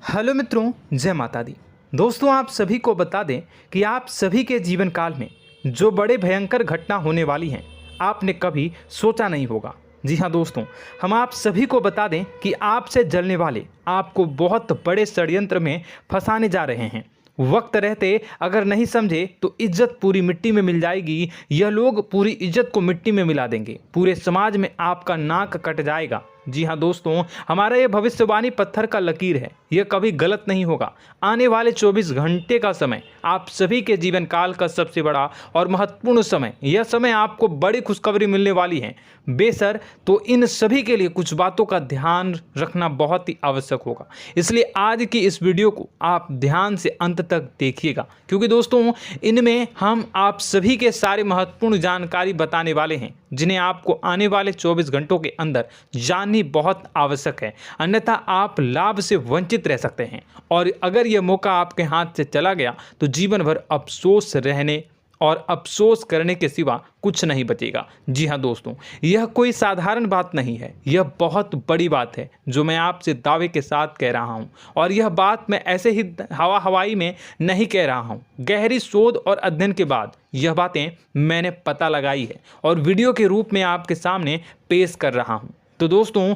Hello मित्रों, जय माता दी। दोस्तों, आप सभी को बता दें कि आप सभी के जीवन काल में जो बड़े भयंकर घटना होने वाली हैं, आपने कभी सोचा नहीं होगा। जी हाँ दोस्तों, हम आप सभी को बता दें कि आपसे जलने वाले आपको बहुत बड़े षड्यंत्र में फंसाने जा रहे हैं। वक्त रहते अगर नहीं समझे तो इज्जत पूरी मिट्टी में मिल जाएगी। यह लोग पूरी इज्जत को मिट्टी में मिला देंगे। पूरे समाज में आपका नाक कट जाएगा। जी हाँ दोस्तों, हमारा ये भविष्यवाणी पत्थर का लकीर है, यह कभी गलत नहीं होगा। आने वाले 24 घंटे का समय आप सभी के जीवन काल का सबसे बड़ा और महत्वपूर्ण समय। यह समय आपको बड़ी खुशखबरी मिलने वाली है बेसर, तो इन सभी के लिए कुछ बातों का ध्यान रखना बहुत ही आवश्यक होगा। इसलिए आज की इस वीडियो को आप ध्यान से अंत तक देखिएगा, क्योंकि दोस्तों इनमें हम आप सभी के सारे महत्वपूर्ण जानकारी बताने वाले हैं, जिन्हें आपको आने वाले 24 घंटों के अंदर जाननी बहुत आवश्यक है। अन्यथा आप लाभ से वंचित रह सकते हैं, और अगर यह मौका आपके हाथ से चला गया तो जीवन भर अफसोस रहने और अफसोस करने के सिवा कुछ नहीं बचेगा। जी हाँ दोस्तों, यह कोई साधारण बात नहीं है, यह बहुत बड़ी बात है जो मैं आपसे दावे के साथ कह रहा हूँ। और यह बात मैं ऐसे ही हवाई में नहीं कह रहा हूँ। गहरी शोध और अध्ययन के बाद यह बातें मैंने पता लगाई है और वीडियो के रूप में आपके सामने पेश कर रहा हूँ। तो दोस्तों,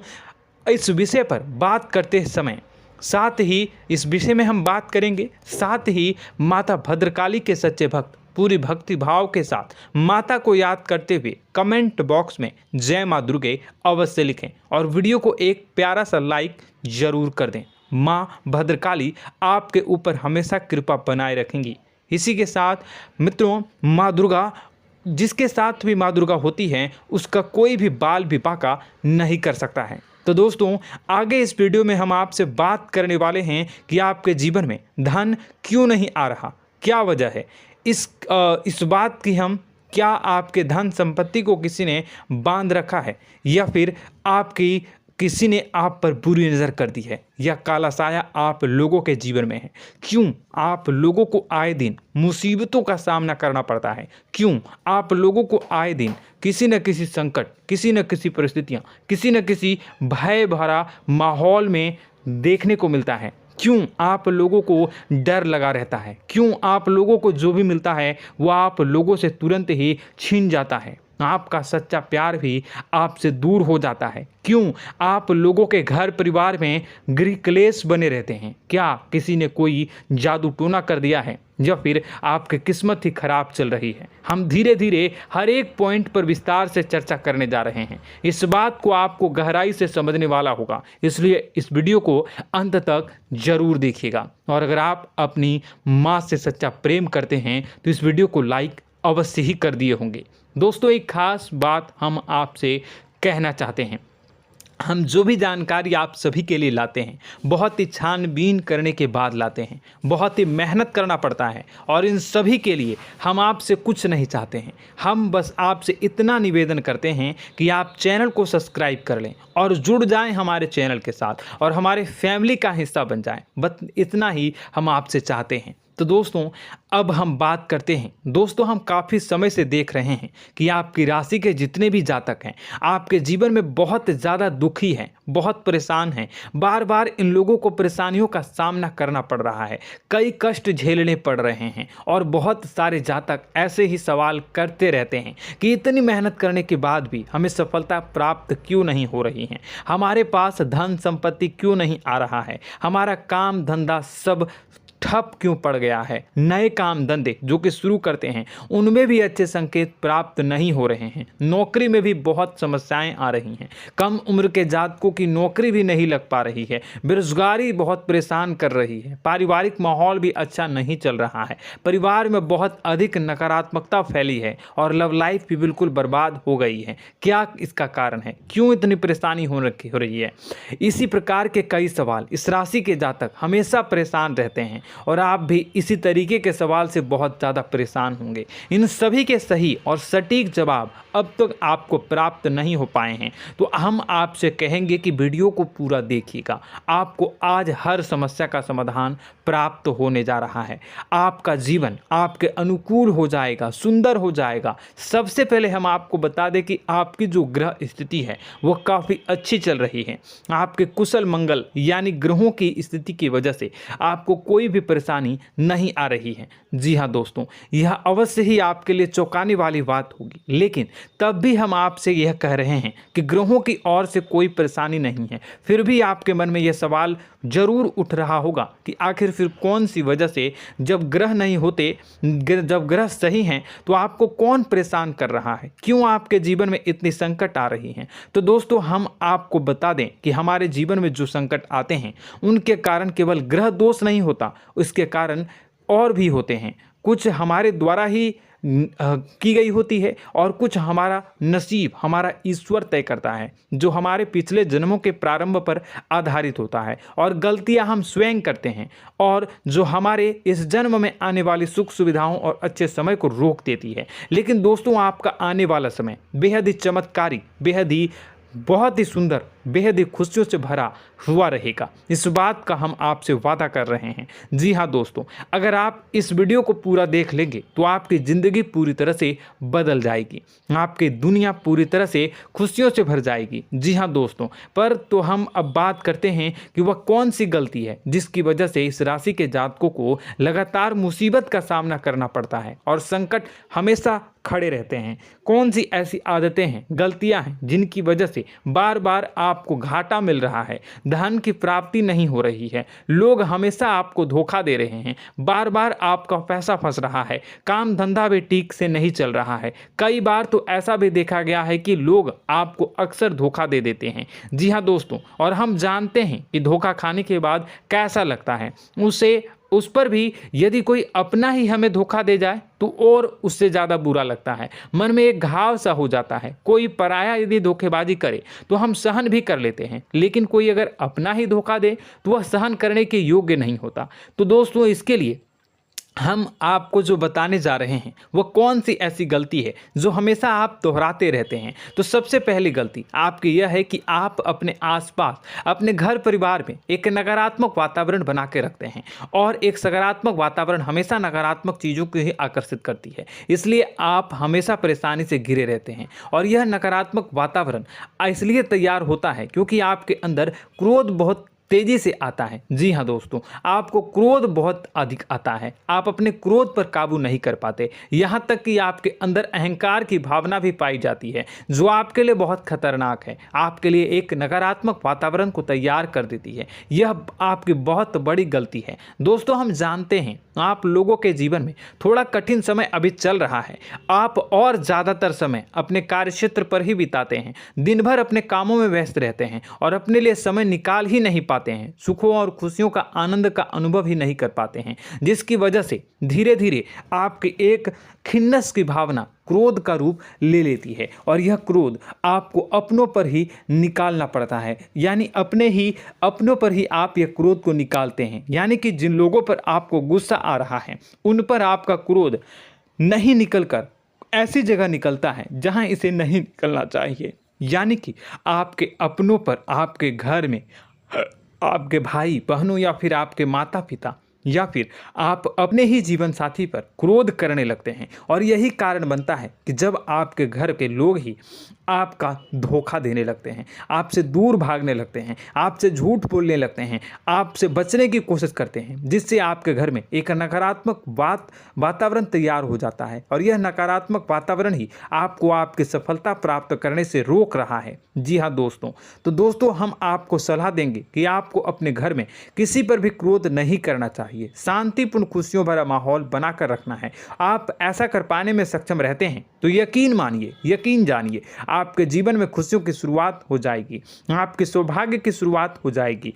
इस विषय पर बात करते समय साथ ही इस विषय में हम बात करेंगे, साथ ही माता भद्रकाली के सच्चे भक्त पूरी भक्ति भाव के साथ माता को याद करते हुए कमेंट बॉक्स में जय माँ दुर्गे अवश्य लिखें और वीडियो को एक प्यारा सा लाइक जरूर कर दें। माँ भद्रकाली आपके ऊपर हमेशा कृपा बनाए रखेंगी। इसी के साथ मित्रों, माँ दुर्गा, जिसके साथ भी माँ दुर्गा होती हैं, उसका कोई भी बाल भी बांका नहीं कर सकता है। तो दोस्तों, आगे इस वीडियो में हम आपसे बात करने वाले हैं कि आपके जीवन में धन क्यों नहीं आ रहा, क्या वजह है इस बात की। हम क्या आपके धन संपत्ति को किसी ने बांध रखा है, या फिर आपकी किसी ने आप पर बुरी नज़र कर दी है, या काला साया आप लोगों के जीवन में है। क्यों आप लोगों को आए दिन मुसीबतों का सामना करना पड़ता है, क्यों आप लोगों को आए दिन किसी न किसी संकट, किसी न किसी परिस्थितियाँ, किसी न किसी भय भरा माहौल में देखने को मिलता है, क्यों आप लोगों को डर लगा रहता है, क्यों आप लोगों को जो भी मिलता है वो आप लोगों से तुरंत ही छीन जाता है, आपका सच्चा प्यार भी आपसे दूर हो जाता है, क्यों आप लोगों के घर परिवार में गृह क्लेश बने रहते हैं। क्या किसी ने कोई जादू टोना कर दिया है, या फिर आपकी किस्मत ही खराब चल रही है। हम धीरे धीरे हर एक पॉइंट पर विस्तार से चर्चा करने जा रहे हैं। इस बात को आपको गहराई से समझने वाला होगा, इसलिए इस वीडियो को अंत तक जरूर देखिएगा। और अगर आप अपनी माँ से सच्चा प्रेम करते हैं तो इस वीडियो को लाइक अवश्य ही कर दिए होंगे। दोस्तों, एक खास बात हम आपसे कहना चाहते हैं। हम जो भी जानकारी आप सभी के लिए लाते हैं, बहुत ही छानबीन करने के बाद लाते हैं, बहुत ही मेहनत करना पड़ता है, और इन सभी के लिए हम आपसे कुछ नहीं चाहते हैं। हम बस आपसे इतना निवेदन करते हैं कि आप चैनल को सब्सक्राइब कर लें और जुड़ जाएं हमारे चैनल के साथ और हमारे फैमिली का हिस्सा बन जाएं। बस इतना ही हम आपसे चाहते हैं। तो दोस्तों, अब हम बात करते हैं। दोस्तों, हम काफ़ी समय से देख रहे हैं कि आपकी राशि के जितने भी जातक हैं, आपके जीवन में बहुत ज़्यादा दुखी हैं, बहुत परेशान हैं। बार बार इन लोगों को परेशानियों का सामना करना पड़ रहा है, कई कष्ट झेलने पड़ रहे हैं, और बहुत सारे जातक ऐसे ही सवाल करते रहते हैं कि इतनी मेहनत करने के बाद भी हमें सफलता प्राप्त क्यों नहीं हो रही है, हमारे पास धन संपत्ति क्यों नहीं आ रहा है, हमारा काम धंधा सब ठप क्यों पड़ गया है, नए काम धंधे जो कि शुरू करते हैं उनमें भी अच्छे संकेत प्राप्त नहीं हो रहे हैं, नौकरी में भी बहुत समस्याएं आ रही हैं, कम उम्र के जातकों की नौकरी भी नहीं लग पा रही है, बेरोजगारी बहुत परेशान कर रही है, पारिवारिक माहौल भी अच्छा नहीं चल रहा है, परिवार में बहुत अधिक नकारात्मकता फैली है, और लव लाइफ भी बिल्कुल बर्बाद हो गई है। क्या इसका कारण है, क्यों इतनी परेशानी हो रही है? इसी प्रकार के कई सवाल इस राशि के जातक हमेशा परेशान रहते हैं, और आप भी इसी तरीके के सवाल से बहुत ज़्यादा परेशान होंगे। इन सभी के सही और सटीक जवाब अब तक आपको प्राप्त नहीं हो पाए हैं, तो हम आपसे कहेंगे कि वीडियो को पूरा देखिएगा। आपको आज हर समस्या का समाधान प्राप्त होने जा रहा है। आपका जीवन आपके अनुकूल हो जाएगा, सुंदर हो जाएगा। सबसे पहले हम आपको बता दें कि आपकी जो ग्रह स्थिति है वो काफ़ी अच्छी चल रही है। आपके कुशल मंगल यानी ग्रहों की स्थिति की वजह से आपको कोई भी परेशानी नहीं आ रही है। जी हाँ दोस्तों, यह अवश्य ही आपके लिए चौंकाने वाली बात होगी, लेकिन तब भी हम आपसे यह कह रहे हैं कि ग्रहों की ओर से कोई परेशानी नहीं है। फिर भी आपके मन में यह सवाल जरूर उठ रहा होगा कि आखिर फिर कौन सी वजह से, जब ग्रह नहीं होते, जब ग्रह सही हैं, तो आपको कौन परेशान कर रहा है, क्यों आपके जीवन में इतनी संकट आ रही हैं। तो दोस्तों, हम आपको बता दें कि हमारे जीवन में जो संकट आते हैं उनके कारण केवल ग्रह दोष नहीं होता, उसके कारण और भी होते हैं। कुछ हमारे द्वारा ही की गई होती है और कुछ हमारा नसीब, हमारा ईश्वर तय करता है, जो हमारे पिछले जन्मों के प्रारंभ पर आधारित होता है। और गलतियां हम स्वयं करते हैं और जो हमारे इस जन्म में आने वाली सुख सुविधाओं और अच्छे समय को रोक देती है। लेकिन दोस्तों, आपका आने वाला समय बेहद ही चमत्कारी, बेहद ही बहुत ही सुंदर, बेहद ही खुशियों से भरा हुआ रहेगा। इस बात का हम आपसे वादा कर रहे हैं। जी हाँ दोस्तों, अगर आप इस वीडियो को पूरा देख लेंगे तो आपकी ज़िंदगी पूरी तरह से बदल जाएगी, आपकी दुनिया पूरी तरह से खुशियों से भर जाएगी। जी हाँ दोस्तों, पर तो हम अब बात करते हैं कि वह कौन सी गलती है जिसकी वजह से इस राशि के जातकों को लगातार मुसीबत का सामना करना पड़ता है और संकट हमेशा खड़े रहते हैं। कौन सी ऐसी आदतें हैं, गलतियां हैं जिनकी वजह से बार बार आपको घाटा मिल रहा है, धन की प्राप्ति नहीं हो रही है, लोग हमेशा आपको धोखा दे रहे हैं, बार बार आपका पैसा फंस रहा है, काम धंधा भी ठीक से नहीं चल रहा है। कई बार तो ऐसा भी देखा गया है कि लोग आपको अक्सर धोखा दे देते हैं। जी हाँ दोस्तों, और हम जानते हैं कि धोखा खाने के बाद कैसा लगता है। उस पर भी यदि कोई अपना ही हमें धोखा दे जाए तो और उससे ज़्यादा बुरा लगता है, मन में एक घाव सा हो जाता है। कोई पराया यदि धोखेबाजी करे तो हम सहन भी कर लेते हैं, लेकिन कोई अगर अपना ही धोखा दे तो वह सहन करने के योग्य नहीं होता। तो दोस्तों, इसके लिए हम आपको जो बताने जा रहे हैं वो कौन सी ऐसी गलती है जो हमेशा आप दोहराते रहते हैं। तो सबसे पहली गलती आपकी यह है कि आप अपने आसपास, अपने घर परिवार में एक नकारात्मक वातावरण बना के रखते हैं, और एक सकारात्मक वातावरण हमेशा नकारात्मक चीज़ों को ही आकर्षित करती है। इसलिए आप हमेशा परेशानी से घिरे रहते हैं, और यह नकारात्मक वातावरण इसलिए तैयार होता है क्योंकि आपके अंदर क्रोध बहुत तेजी से आता है। जी हाँ दोस्तों, आपको क्रोध बहुत अधिक आता है, आप अपने क्रोध पर काबू नहीं कर पाते, यहाँ तक कि आपके अंदर अहंकार की भावना भी पाई जाती है, जो आपके लिए बहुत खतरनाक है, आपके लिए एक नकारात्मक वातावरण को तैयार कर देती है। यह आपकी बहुत बड़ी गलती है। दोस्तों, हम जानते हैं आप लोगों के जीवन में थोड़ा कठिन समय अभी चल रहा है। आप और ज़्यादातर समय अपने कार्यक्षेत्र पर ही बिताते हैं, दिन भर अपने कामों में व्यस्त रहते हैं और अपने लिए समय निकाल ही नहीं पाते हैं, सुखों और खुशियों का आनंद का अनुभव ही नहीं कर पाते हैं, जिसकी वजह से धीरे धीरे आपकी एक खिन्नस की भावना क्रोध का रूप ले लेती है, और यह क्रोध आपको अपनों पर ही निकालना पड़ता है। यानी अपनों पर ही आप यह क्रोध को निकालते हैं। यानी कि जिन लोगों पर आपको गुस्सा आ रहा है उन पर आपका क्रोध नहीं निकलकर ऐसी जगह निकलता है जहां इसे नहीं निकलना चाहिए। यानी कि आपके अपनों पर, आपके घर में, आपके भाई बहनों या फिर आपके माता पिता या फिर आप अपने ही जीवन साथी पर क्रोध करने लगते हैं। और यही कारण बनता है कि जब आपके घर के लोग ही आपका धोखा देने लगते हैं, आपसे दूर भागने लगते हैं, आपसे झूठ बोलने लगते हैं, आपसे बचने की कोशिश करते हैं, जिससे आपके घर में एक नकारात्मक वातावरण तैयार हो जाता है। और यह नकारात्मक वातावरण ही आपको आपकी सफलता प्राप्त करने से रोक रहा है। जी हाँ दोस्तों, तो दोस्तों, हम आपको सलाह देंगे कि आपको अपने घर में किसी पर भी क्रोध नहीं करना चाहिए, शांतिपूर्ण खुशियों भरा माहौल बनाकर रखना है। आप ऐसा कर पाने में सक्षम रहते हैं तो यकीन मानिए, यकीन जानिए, आपके जीवन में खुशियों की शुरुआत हो जाएगी, आपके सौभाग्य की शुरुआत हो जाएगी।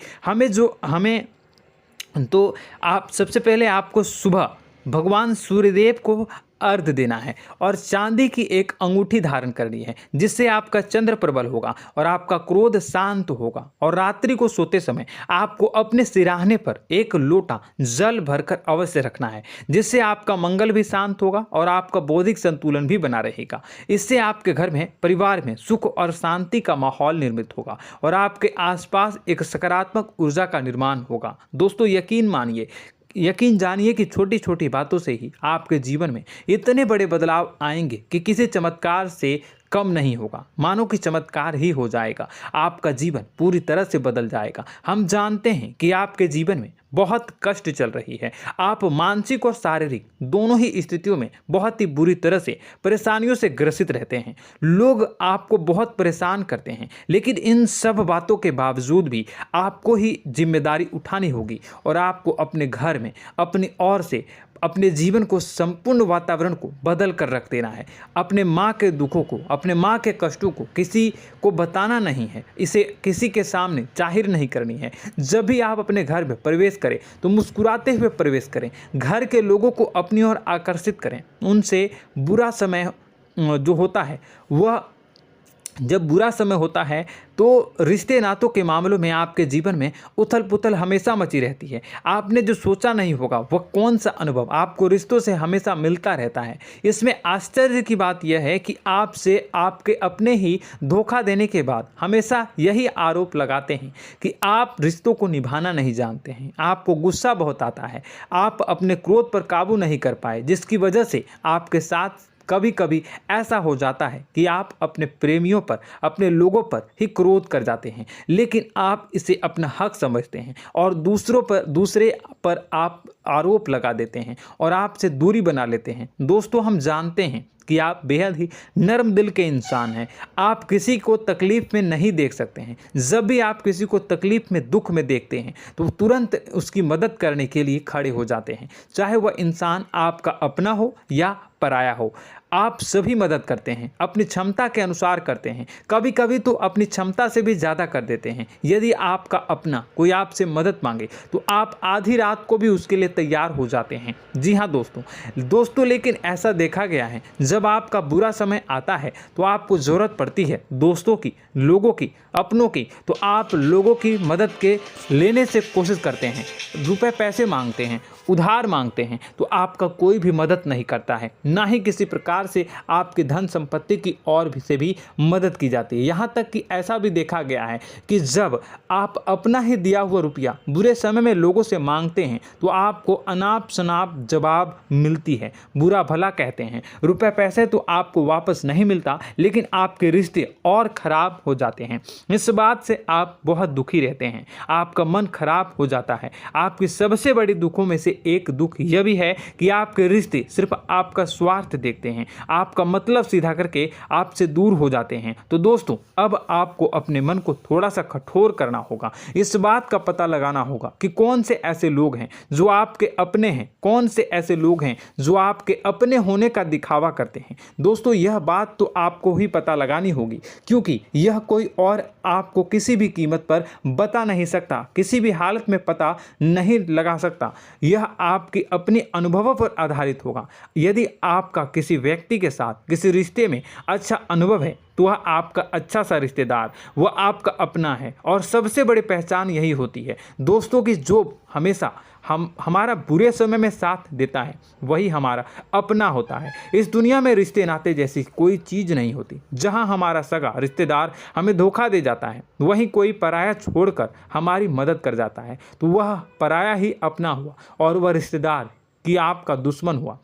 आप सबसे पहले आपको सुबह भगवान सूर्यदेव को अर्घ देना है और चांदी की एक अंगूठी धारण करनी है, जिससे आपका चंद्र प्रबल होगा और आपका क्रोध शांत होगा। और रात्रि को सोते समय आपको अपने सिराहने पर एक लोटा जल भरकर अवश्य रखना है, जिससे आपका मंगल भी शांत होगा और आपका बौद्धिक संतुलन भी बना रहेगा। इससे आपके घर में, परिवार में सुख और शांति का माहौल निर्मित होगा और आपके आसपास एक सकारात्मक ऊर्जा का निर्माण होगा। दोस्तों यकीन जानिए कि छोटी छोटी बातों से ही आपके जीवन में इतने बड़े बदलाव आएंगे कि किसी चमत्कार से कम नहीं होगा। मानो कि चमत्कार ही हो जाएगा, आपका जीवन पूरी तरह से बदल जाएगा। हम जानते हैं कि आपके जीवन में बहुत कष्ट चल रही है, आप मानसिक और शारीरिक दोनों ही स्थितियों में बहुत ही बुरी तरह से परेशानियों से ग्रसित रहते हैं। लोग आपको बहुत परेशान करते हैं, लेकिन इन सब बातों के बावजूद भी आपको ही जिम्मेदारी उठानी होगी और आपको अपने घर में अपनी ओर से अपने जीवन को, संपूर्ण वातावरण को बदल कर रख देना है। अपने माँ के दुखों को, अपने माँ के कष्टों को किसी को बताना नहीं है, इसे किसी के सामने जाहिर नहीं करनी है। जब भी आप अपने घर में प्रवेश करें तो मुस्कुराते हुए प्रवेश करें, घर के लोगों को अपनी ओर आकर्षित करें। उनसे बुरा समय जो होता है वह जब बुरा समय होता है तो रिश्ते नातों के मामलों में आपके जीवन में उथल पुथल हमेशा मची रहती है। आपने जो सोचा नहीं होगा वह कौन सा अनुभव आपको रिश्तों से हमेशा मिलता रहता है। इसमें आश्चर्य की बात यह है कि आपसे आपके अपने ही धोखा देने के बाद हमेशा यही आरोप लगाते हैं कि आप रिश्तों को निभाना नहीं जानते हैं, आपको गुस्सा बहुत आता है, आप अपने क्रोध पर काबू नहीं कर पाए, जिसकी वजह से आपके साथ कभी कभी ऐसा हो जाता है कि आप अपने प्रेमियों पर, अपने लोगों पर ही क्रोध कर जाते हैं, लेकिन आप इसे अपना हक समझते हैं और दूसरे पर आप आरोप लगा देते हैं और आपसे दूरी बना लेते हैं। दोस्तों, हम जानते हैं कि आप बेहद ही नर्म दिल के इंसान हैं। आप किसी को तकलीफ़ में नहीं देख सकते हैं। जब भी आप किसी को तकलीफ़ में, दुख में देखते हैं तो तुरंत उसकी मदद करने के लिए खड़े हो जाते हैं, चाहे वह इंसान आपका अपना हो या पराया हो। आप सभी मदद करते हैं, अपनी क्षमता के अनुसार करते हैं, कभी कभी तो अपनी क्षमता से भी ज़्यादा कर देते हैं। यदि आपका अपना कोई आपसे मदद मांगे तो आप आधी रात को भी उसके लिए तैयार हो जाते हैं। जी हाँ दोस्तों, लेकिन ऐसा देखा गया है, जब आपका बुरा समय आता है तो आपको ज़रूरत पड़ती है दोस्तों की, लोगों की, अपनों की, तो आप लोगों की मदद के लेने से कोशिश करते हैं, रुपए पैसे मांगते हैं, उधार मांगते हैं, तो आपका कोई भी मदद नहीं करता है, ना ही किसी प्रकार से आपकी धन संपत्ति की और भी से भी मदद की जाती है। यहाँ तक कि ऐसा भी देखा गया है कि जब आप अपना ही दिया हुआ रुपया बुरे समय में लोगों से मांगते हैं तो आपको अनाप शनाप जवाब मिलती है, बुरा भला कहते हैं। रुपए पैसे तो आपको वापस नहीं मिलता, लेकिन आपके रिश्ते और खराब हो जाते हैं। इस बात से आप बहुत दुखी रहते हैं, आपका मन खराब हो जाता है। आपकी सबसे बड़ी दुखों में से एक दुख यह भी है कि आपके रिश्ते सिर्फ आपका स्वार्थ देखते हैं, आपका मतलब सीधा करके आपसे दूर हो जाते हैं। तो दोस्तों, अब आपको अपने मन को थोड़ा सा कठोर करना होगा, इस बात का पता लगाना होगा कि कौन से ऐसे लोग हैं जो आपके अपने हैं, कौन से ऐसे लोग हैं जो आपके अपने होने का दिखावा करते हैं। दोस्तों, यह बात तो आपको ही पता लगानी होगी, क्योंकि यह कोई और आपको किसी भी कीमत पर बता नहीं सकता, किसी भी हालत में पता नहीं लगा सकता। यह आपके अपने अनुभवों पर आधारित होगा। यदि आपका किसी व्यक्ति के साथ किसी रिश्ते में अच्छा अनुभव है तो वह आपका अच्छा सा रिश्तेदार, वह आपका अपना है। और सबसे बड़ी पहचान यही होती है दोस्तों की जो हमेशा हमारा बुरे समय में साथ देता है वही हमारा अपना होता है। इस दुनिया में रिश्ते नाते जैसी कोई चीज़ नहीं होती। जहां हमारा सगा रिश्तेदार हमें धोखा दे जाता है, वहीं कोई पराया छोड़कर हमारी मदद कर जाता है तो वह पराया ही अपना हुआ और वह रिश्तेदार की आपका दुश्मन हुआ।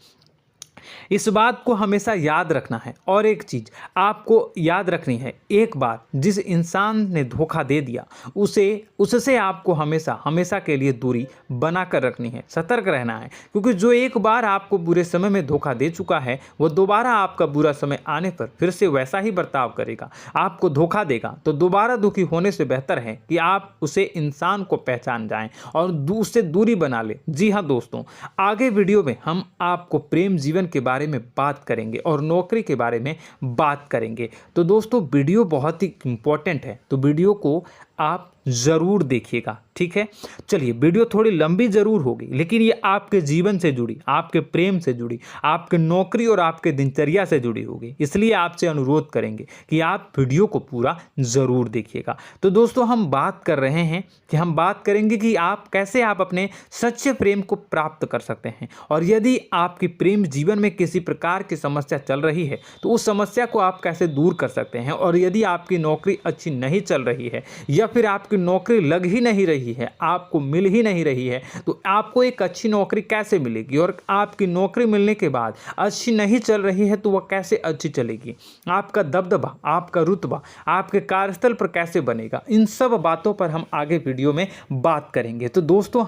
इस बात को हमेशा याद रखना है। और एक चीज़ आपको याद रखनी है, एक बार जिस इंसान ने धोखा दे दिया उससे आपको हमेशा के लिए दूरी बना कर रखनी है, सतर्क रहना है। क्योंकि जो एक बार आपको बुरे समय में धोखा दे चुका है वो दोबारा आपका बुरा समय आने पर फिर से वैसा ही बर्ताव करेगा, आपको धोखा देगा। तो दोबारा दुखी होने से बेहतर है कि आप उसे इंसान को पहचान जाएं और उससे दूरी बना लें। जी हाँ दोस्तों, आगे वीडियो में हम आपको प्रेम जीवन के बारे में बात करेंगे और नौकरी के बारे में बात करेंगे। तो दोस्तों, वीडियो बहुत ही इम्पोर्टेंट है, तो वीडियो को आप ज़रूर देखिएगा, ठीक है। चलिए, वीडियो थोड़ी लंबी ज़रूर होगी, लेकिन ये आपके जीवन से जुड़ी, आपके प्रेम से जुड़ी, आपके नौकरी और आपके दिनचर्या से जुड़ी होगी, इसलिए आपसे अनुरोध करेंगे कि आप वीडियो को पूरा ज़रूर देखिएगा। तो दोस्तों, हम बात कर रहे हैं कि हम बात करेंगे कि आप कैसे आप अपने सच्चे प्रेम को प्राप्त कर सकते हैं, और यदि आपकी प्रेम जीवन में किसी प्रकार की समस्या चल रही है तो उस समस्या को आप कैसे दूर कर सकते हैं, और यदि आपकी नौकरी अच्छी नहीं चल रही है या फिर आपकी नौकरी लग ही नहीं रही है, आपको मिल ही नहीं रही है, तो आपको एक अच्छी नौकरी कैसे मिलेगी, और आपकी नौकरी मिलने के बाद अच्छी नहीं चल रही है तो वह कैसे अच्छी चलेगी, आपका दबदबा, आपका रुतबा आपके कार्यस्थल पर कैसे बनेगा, इन सब बातों पर हम आगे वीडियो में बात करेंगे। तो दोस्तों,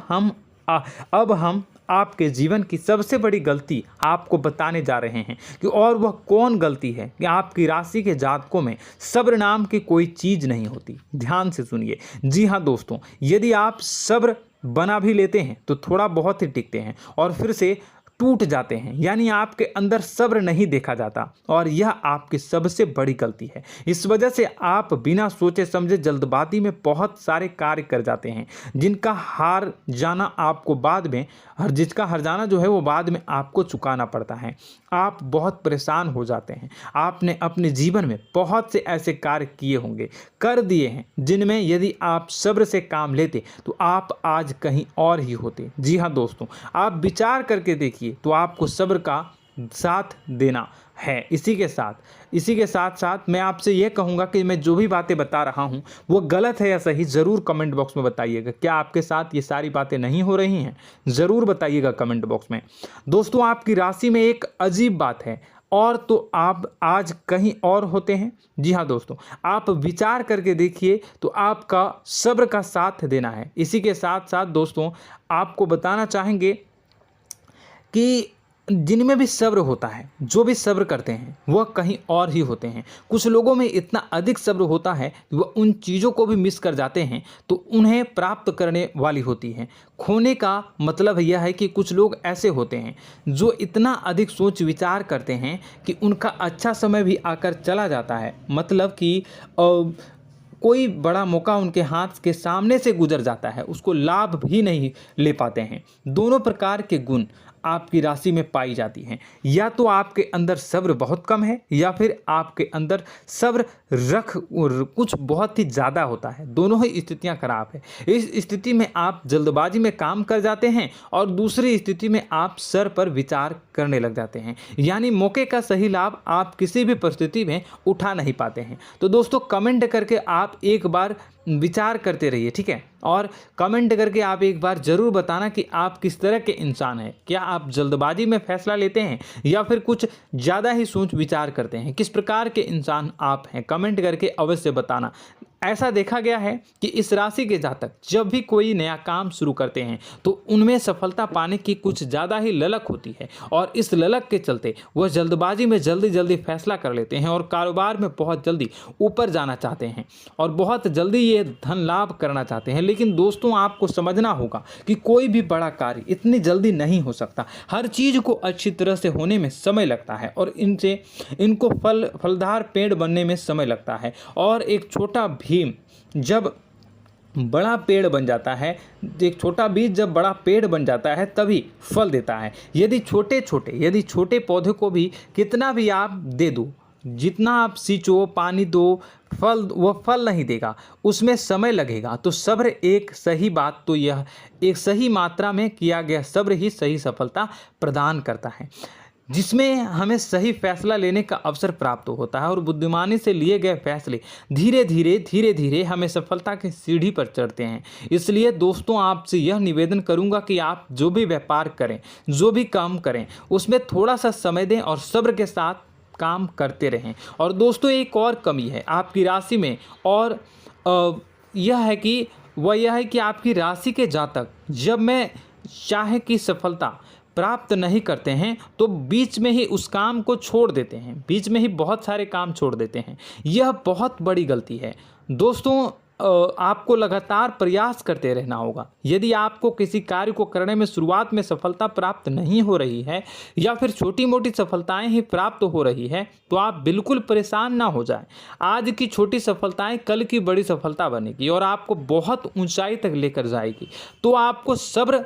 अब हम आपके जीवन की सबसे बड़ी गलती आपको बताने जा रहे हैं कि और वह कौन गलती है कि आपकी राशि के जातकों में सब्र नाम की कोई चीज़ नहीं होती। ध्यान से सुनिए। जी हाँ दोस्तों, यदि आप सब्र बना भी लेते हैं तो थोड़ा बहुत ही टिकते हैं और फिर से टूट जाते हैं, यानी आपके अंदर सब्र नहीं देखा जाता, और यह आपकी सबसे बड़ी गलती है। इस वजह से आप बिना सोचे समझे जल्दबाजी में बहुत सारे कार्य कर जाते हैं, जिनका हार जाना आपको बाद में जिसका हर जाना जो है वो बाद में आपको चुकाना पड़ता है। आप बहुत परेशान हो जाते हैं। आपने अपने जीवन में बहुत से ऐसे कार्य किए होंगे, कर दिए हैं, जिनमें यदि आप सब्र से काम लेते तो आप आज कहीं और ही होते। जी हाँ दोस्तों, आप विचार करके देखिए तो आपको सब्र का साथ देना है। इसी के साथ साथ मैं आपसे ये कहूँगा कि मैं जो भी बातें बता रहा हूँ वो गलत है या सही, ज़रूर कमेंट बॉक्स में बताइएगा। क्या आपके साथ ये सारी बातें नहीं हो रही हैं? ज़रूर बताइएगा कमेंट बॉक्स में। दोस्तों, आपकी राशि में एक अजीब बात है, और तो आप आज कहीं और होते हैं। जी हाँ दोस्तों, आप विचार करके देखिए तो आपका सब्र का साथ देना है। इसी के साथ साथ दोस्तों, आपको बताना चाहेंगे कि जिनमें भी सब्र होता है, जो भी सब्र करते हैं वह कहीं और ही होते हैं। कुछ लोगों में इतना अधिक सब्र होता है कि वह उन चीज़ों को भी मिस कर जाते हैं तो उन्हें प्राप्त करने वाली होती हैं। खोने का मतलब यह है कि कुछ लोग ऐसे होते हैं जो इतना अधिक सोच विचार करते हैं कि उनका अच्छा समय भी आकर चला जाता है, मतलब कि कोई बड़ा मौका उनके हाथ के सामने से गुजर जाता है, उसको लाभ भी नहीं ले पाते हैं। दोनों प्रकार के गुण आपकी राशि में पाई जाती हैं। या तो आपके अंदर सब्र बहुत कम है या फिर आपके अंदर सब्र कुछ बहुत ही ज़्यादा होता है। दोनों ही स्थितियां खराब है। इस स्थिति में आप जल्दबाजी में काम कर जाते हैं और दूसरी स्थिति में आप सर पर विचार करने लग जाते हैं, यानी मौके का सही लाभ आप किसी भी परिस्थिति में उठा नहीं पाते हैं। तो दोस्तों, कमेंट करके आप एक बार विचार करते रहिए, ठीक है, और कमेंट करके आप एक बार ज़रूर बताना कि आप किस तरह के इंसान हैं। क्या आप जल्दबाजी में फैसला लेते हैं या फिर कुछ ज़्यादा ही सोच विचार करते हैं? किस प्रकार के इंसान आप हैं, कमेंट करके अवश्य बताना। ऐसा देखा गया है कि इस राशि के जातक जब भी कोई नया काम शुरू करते हैं तो उनमें सफलता पाने की कुछ ज़्यादा ही ललक होती है, और इस ललक के चलते वह जल्दबाजी में जल्दी फैसला कर लेते हैं और कारोबार में बहुत जल्दी ऊपर जाना चाहते हैं और बहुत जल्दी ये धन लाभ करना चाहते हैं। लेकिन दोस्तों, आपको समझना होगा कि कोई भी बड़ा कार्य इतनी जल्दी नहीं हो सकता। हर चीज़ को अच्छी तरह से होने में समय लगता है और इनको फलदार पेड़ बनने में समय लगता है। और एक छोटा भीम जब बड़ा पेड़ बन जाता है, एक छोटा बीज जब बड़ा पेड़ बन जाता है तभी फल देता है। यदि छोटे पौधे को भी कितना भी आप दे दो, जितना आप सींचो, पानी दो, वह फल नहीं देगा, उसमें समय लगेगा। तो सब्र एक सही बात, तो यह एक सही मात्रा में किया गया सब्र ही सही सफलता प्रदान करता है, जिसमें हमें सही फैसला लेने का अवसर प्राप्त होता है और बुद्धिमानी से लिए गए फैसले धीरे धीरे हमें सफलता की सीढ़ी पर चढ़ते हैं। इसलिए दोस्तों, आपसे यह निवेदन करूंगा कि आप जो भी व्यापार करें, जो भी काम करें, उसमें थोड़ा सा समय दें और सब्र के साथ काम करते रहें। और दोस्तों, एक और कमी है आपकी राशि में, और यह है कि आपकी राशि के जातक जब मैं चाहे कि सफलता प्राप्त नहीं करते हैं तो बीच में ही उस काम को छोड़ देते हैं, बीच में ही बहुत सारे काम छोड़ देते हैं। यह बहुत बड़ी गलती है दोस्तों। आपको लगातार प्रयास करते रहना होगा। यदि आपको किसी कार्य को करने में शुरुआत में सफलता प्राप्त नहीं हो रही है या फिर छोटी मोटी सफलताएं ही प्राप्त हो रही है तो आप बिल्कुल परेशान ना हो जाएं। आज की छोटी सफलताएं कल की बड़ी सफलता बनेगी और आपको बहुत ऊंचाई तक लेकर जाएगी। तो आपको सब्र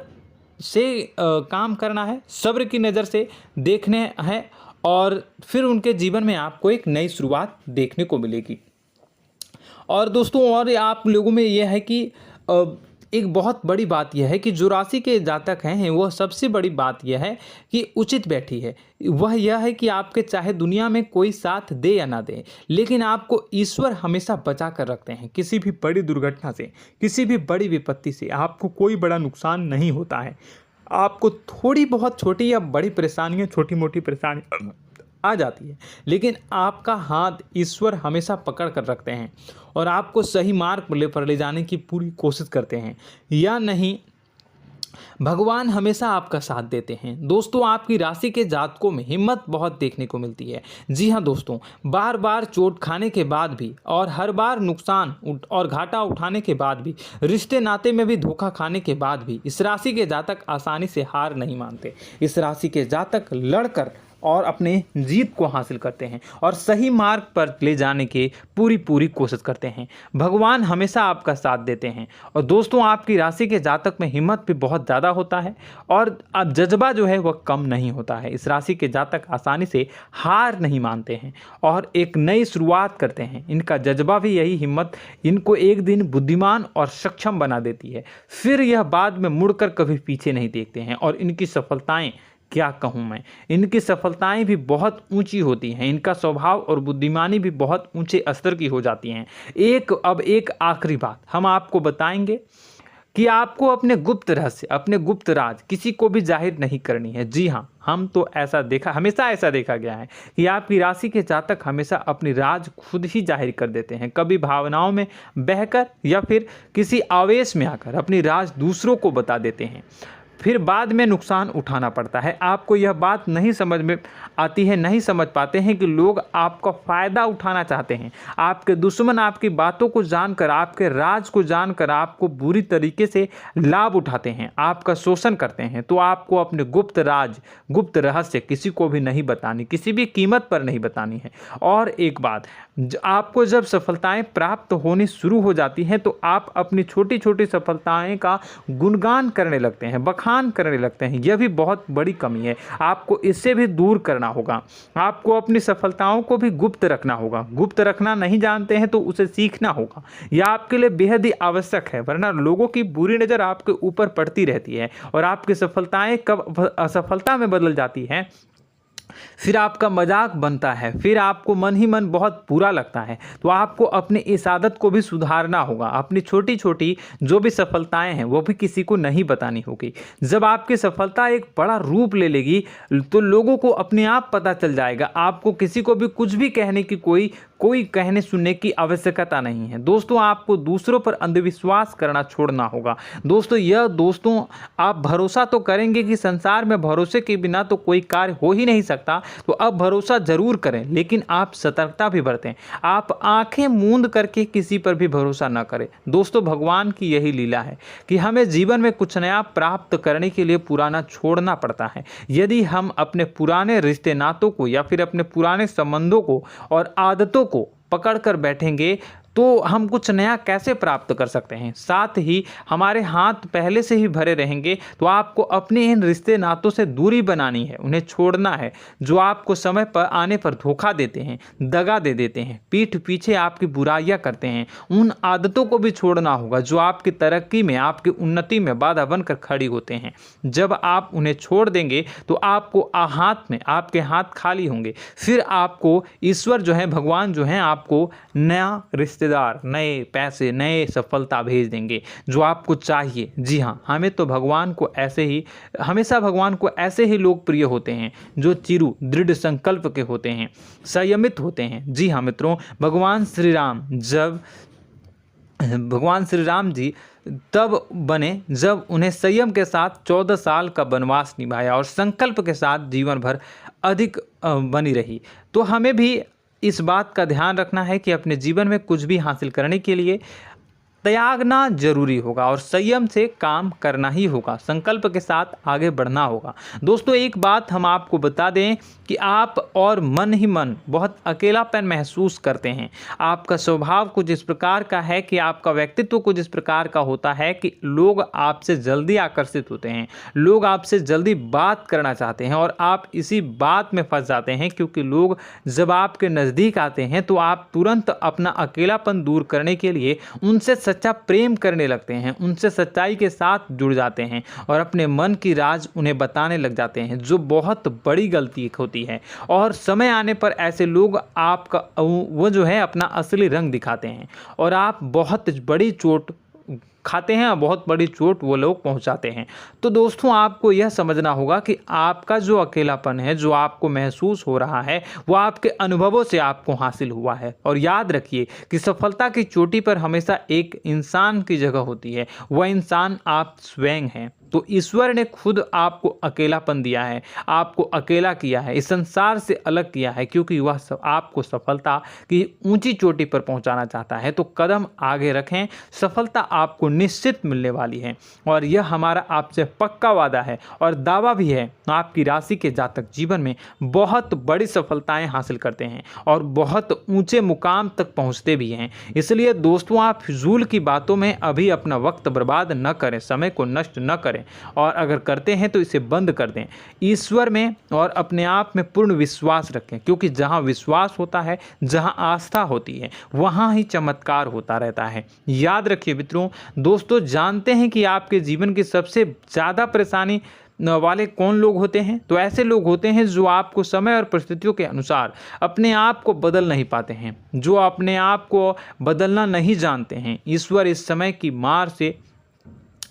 से काम करना है, सब्र की नज़र से देखने हैं और फिर उनके जीवन में आपको एक नई शुरुआत देखने को मिलेगी। और दोस्तों और आप लोगों में यह है कि एक बहुत बड़ी बात यह है कि जो राशि के जातक हैं वह सबसे बड़ी बात यह है कि उचित बैठी है। वह यह है कि आपके चाहे दुनिया में कोई साथ दे या ना दे, लेकिन आपको ईश्वर हमेशा बचा कर रखते हैं। किसी भी बड़ी दुर्घटना से, किसी भी बड़ी विपत्ति से आपको कोई बड़ा नुकसान नहीं होता है। आपको थोड़ी बहुत छोटी या बड़ी परेशानियाँ, छोटी मोटी परेशानी आ जाती है, लेकिन आपका हाथ ईश्वर हमेशा पकड़ कर रखते हैं और आपको सही मार्ग पर ले जाने की पूरी कोशिश करते हैं। या नहीं, भगवान हमेशा आपका साथ देते हैं। दोस्तों आपकी राशि के जातकों में हिम्मत बहुत देखने को मिलती है। जी हाँ दोस्तों, बार बार चोट खाने के बाद भी और हर बार नुकसान और घाटा उठाने के बाद भी, रिश्ते नाते में भी धोखा खाने के बाद भी इस राशि के जातक आसानी से हार नहीं मानते। इस राशि के जातक लड़कर और अपने जीत को हासिल करते हैं और सही मार्ग पर ले जाने की पूरी कोशिश करते हैं। भगवान हमेशा आपका साथ देते हैं। और दोस्तों आपकी राशि के जातक में हिम्मत भी बहुत ज़्यादा होता है और अब जज्बा जो है वह कम नहीं होता है। इस राशि के जातक आसानी से हार नहीं मानते हैं और एक नई शुरुआत करते हैं। इनका जज्बा भी, यही हिम्मत इनको एक दिन बुद्धिमान और सक्षम बना देती है। फिर यह बाद में मुड़कर कभी पीछे नहीं देखते हैं और इनकी सफलताएं, क्या कहूँ मैं, इनकी सफलताएं भी बहुत ऊंची होती हैं। इनका स्वभाव और बुद्धिमानी भी बहुत ऊंचे स्तर की हो जाती हैं। अब एक आखिरी बात हम आपको बताएंगे कि आपको अपने गुप्त रहस्य, अपने गुप्त राज किसी को भी जाहिर नहीं करनी है। जी हाँ, हम तो हमेशा ऐसा देखा गया है कि आपकी राशि के जातक हमेशा अपनी राज खुद ही जाहिर कर देते हैं। कभी भावनाओं में बहकर या फिर किसी आवेश में आकर अपनी राज दूसरों को बता देते हैं, फिर बाद में नुकसान उठाना पड़ता है। आपको यह बात नहीं समझ में आती है, नहीं समझ पाते हैं कि लोग आपका फ़ायदा उठाना चाहते हैं। आपके दुश्मन आपकी बातों को जानकर, आपके राज को जानकर आपको बुरी तरीके से लाभ उठाते हैं, आपका शोषण करते हैं। तो आपको अपने गुप्त राज, गुप्त रहस्य किसी को भी नहीं बतानी, किसी भी कीमत पर नहीं बतानी है। और एक बात, आपको जब सफलताएं प्राप्त होनी शुरू हो जाती हैं तो आप अपनी छोटी छोटी सफलताएं का गुणगान करने लगते हैं, बखान करने लगते हैं। यह भी बहुत बड़ी कमी है, आपको इससे भी दूर करना होगा। आपको अपनी सफलताओं को भी गुप्त रखना होगा। गुप्त रखना नहीं जानते हैं तो उसे सीखना होगा। यह आपके लिए बेहद ही आवश्यक है, वरना लोगों की बुरी नज़र आपके ऊपर पड़ती रहती है और आपकी सफलताएं कब असफलता में बदल जाती हैं, फिर आपका मजाक बनता है, फिर आपको मन ही मन बहुत बुरा लगता है। तो आपको अपनी इस आदत को भी सुधारना होगा। अपनी छोटी छोटी जो भी सफलताएं हैं वो भी किसी को नहीं बतानी होगी। जब आपकी सफलता एक बड़ा रूप ले लेगी तो लोगों को अपने आप पता चल जाएगा। आपको किसी को भी कुछ भी कहने की कोई कहने सुनने की आवश्यकता नहीं है। दोस्तों आपको दूसरों पर अंधविश्वास करना छोड़ना होगा। दोस्तों आप भरोसा तो करेंगे कि संसार में भरोसे के बिना तो कोई कार्य हो ही नहीं सकता, तो अब भरोसा जरूर करें, लेकिन आप सतर्कता भी बरतें। आप आंखें मूंद करके किसी पर भी भरोसा न करें। दोस्तों भगवान की यही लीला है कि हमें जीवन में कुछ नया प्राप्त करने के लिए पुराना छोड़ना पड़ता है। यदि हम अपने पुराने रिश्ते नातों को या फिर अपने पुराने संबंधों को और आदतों को पकड़ कर बैठेंगे तो हम कुछ नया कैसे प्राप्त कर सकते हैं। साथ ही हमारे हाथ पहले से ही भरे रहेंगे। तो आपको अपने इन रिश्ते नातों से दूरी बनानी है, उन्हें छोड़ना है। जो आपको समय पर आने पर धोखा देते हैं, दगा दे देते हैं, पीठ पीछे आपकी बुराइयां करते हैं, उन आदतों को भी छोड़ना होगा जो आपकी तरक्की में, आपकी उन्नति में बाधा बनकर खड़ी होते हैं। जब आप उन्हें छोड़ देंगे तो आपको आपके हाथ खाली होंगे। फिर आपको ईश्वर जो है, भगवान जो है, आपको नया रिश्तेदार, नए पैसे, नए सफलता भेज देंगे जो आपको चाहिए। जी हाँ, हमेशा भगवान को ऐसे ही लोग प्रिय होते हैं जो चिरु दृढ़ संकल्प के होते हैं, संयमित होते हैं। जी हाँ मित्रों, भगवान श्री राम जी तब बने जब उन्हें संयम के साथ 14 साल का वनवास निभाया और संकल्प के साथ जीवन भर अधिक बनी रही। तो हमें भी इस बात का ध्यान रखना है कि अपने जीवन में कुछ भी हासिल करने के लिए त्यागना जरूरी होगा और संयम से काम करना ही होगा, संकल्प के साथ आगे बढ़ना होगा। दोस्तों एक बात हम आपको बता दें कि आप और मन ही मन बहुत अकेलापन महसूस करते हैं। आपका स्वभाव कुछ इस प्रकार का है कि आपका व्यक्तित्व कुछ इस प्रकार का होता है कि लोग आपसे जल्दी आकर्षित होते हैं, लोग आपसे जल्दी बात करना चाहते हैं और आप इसी बात में फंस जाते हैं, क्योंकि लोग जब आपके नज़दीक आते हैं तो आप तुरंत अपना अकेलापन दूर करने के लिए उनसे सच्चा प्रेम करने लगते हैं, उनसे सच्चाई के साथ जुड़ जाते हैं और अपने मन की राज उन्हें बताने लग जाते हैं, जो बहुत बड़ी गलती होती है। और समय आने पर ऐसे लोग आपका वो जो है अपना असली रंग दिखाते हैं और आप बहुत बड़ी चोट खाते हैं और बहुत बड़ी चोट वो लोग पहुंचाते हैं। तो दोस्तों आपको यह समझना होगा कि आपका जो अकेलापन है, जो आपको महसूस हो रहा है, वो आपके अनुभवों से आपको हासिल हुआ है। और याद रखिए कि सफलता की चोटी पर हमेशा एक इंसान की जगह होती है, वह इंसान आप स्वयं हैं। तो ईश्वर ने खुद आपको अकेलापन दिया है, आपको अकेला किया है, इस संसार से अलग किया है, क्योंकि वह आपको सफलता की ऊंची चोटी पर पहुंचाना चाहता है। तो कदम आगे रखें, सफलता आपको निश्चित मिलने वाली है और यह हमारा आपसे पक्का वादा है और दावा भी है। आपकी राशि के जातक जीवन में बहुत बड़ी सफलताएं हासिल करते हैं और बहुत ऊंचे मुकाम तक पहुंचते भी हैं। इसलिए दोस्तों आप फिजूल की बातों में अभी अपना वक्त बर्बाद न करें, समय को नष्ट न करें और अगर करते हैं तो इसे बंद कर दें। ईश्वर में और अपने आप में पूर्ण विश्वास रखें, क्योंकि जहां विश्वास होता है, जहां आस्था होती है, वहां ही चमत्कार होता रहता है। याद रखिए मित्रों, दोस्तों जानते हैं कि आपके जीवन की सबसे ज़्यादा परेशानी वाले कौन लोग होते हैं? तो ऐसे लोग होते हैं जो आपको समय और परिस्थितियों के अनुसार अपने आप को बदल नहीं पाते हैं, जो अपने आप को बदलना नहीं जानते हैं। ईश्वर इस समय की मार से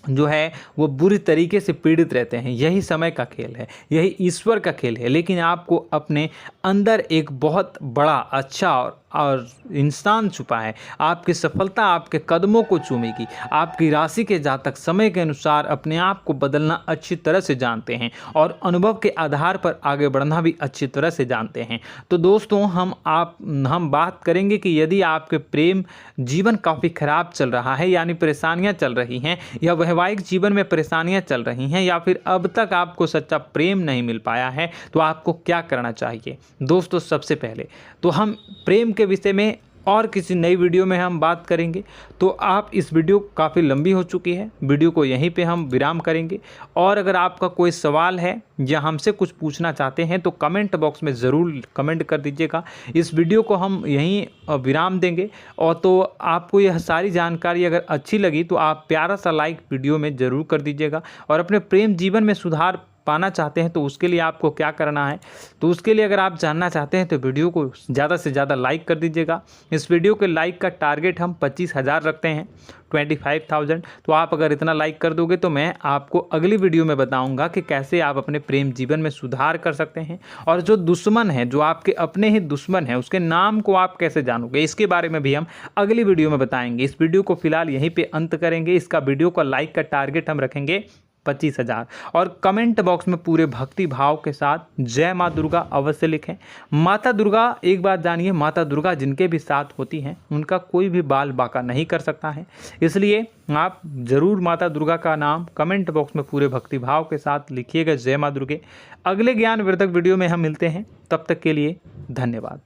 जो है वो बुरी तरीके से पीड़ित रहते हैं। यही समय का खेल है, यही ईश्वर का खेल है। लेकिन आपको अपने अंदर एक बहुत बड़ा अच्छा और इंसान छुपा है। आपकी सफलता आपके कदमों को चूमेगी। आपकी राशि के जातक समय के अनुसार अपने आप को बदलना अच्छी तरह से जानते हैं और अनुभव के आधार पर आगे बढ़ना भी अच्छी तरह से जानते हैं। तो दोस्तों हम बात करेंगे कि यदि आपके प्रेम जीवन काफ़ी खराब चल रहा है, यानी परेशानियां चल रही हैं, या वैवाहिक जीवन में परेशानियां चल रही हैं, या फिर अब तक आपको सच्चा प्रेम नहीं मिल पाया है, तो आपको क्या करना चाहिए? दोस्तों सबसे पहले तो हम प्रेम के विषय में और किसी नई वीडियो में हम बात करेंगे। तो आप इस वीडियो काफ़ी लंबी हो चुकी है, वीडियो को यहीं पे हम विराम करेंगे। और अगर आपका कोई सवाल है या हमसे कुछ पूछना चाहते हैं तो कमेंट बॉक्स में ज़रूर कमेंट कर दीजिएगा। इस वीडियो को हम यहीं विराम देंगे। और तो आपको यह सारी जानकारी अगर अच्छी लगी तो आप प्यारा सा लाइक वीडियो में ज़रूर कर दीजिएगा। और अपने प्रेम जीवन में सुधार पाना चाहते हैं तो उसके लिए आपको क्या करना है, तो उसके लिए अगर आप जानना चाहते हैं तो वीडियो को ज़्यादा से ज़्यादा लाइक कर दीजिएगा। इस वीडियो के लाइक का टारगेट हम 25,000 रखते हैं, 25,000। तो आप अगर इतना लाइक कर दोगे तो मैं आपको अगली वीडियो में बताऊंगा कि कैसे आप अपने प्रेम जीवन में सुधार कर सकते हैं। और जो दुश्मन है, जो आपके अपने ही दुश्मन है, उसके नाम को आप कैसे जानोगे, इसके बारे में भी हम अगली वीडियो में बताएंगे। इस वीडियो को फिलहाल यहीं पर अंत करेंगे। इसका वीडियो का लाइक का टारगेट हम रखेंगे 25,000। और कमेंट बॉक्स में पूरे भक्ति भाव के साथ जय माँ दुर्गा अवश्य लिखें। माता दुर्गा, एक बात जानिए, माता दुर्गा जिनके भी साथ होती हैं उनका कोई भी बाल बाका नहीं कर सकता है। इसलिए आप ज़रूर माता दुर्गा का नाम कमेंट बॉक्स में पूरे भक्ति भाव के साथ लिखिएगा, जय माँ दुर्गे। अगले ज्ञानवर्धक वीडियो में हम मिलते हैं, तब तक के लिए धन्यवाद।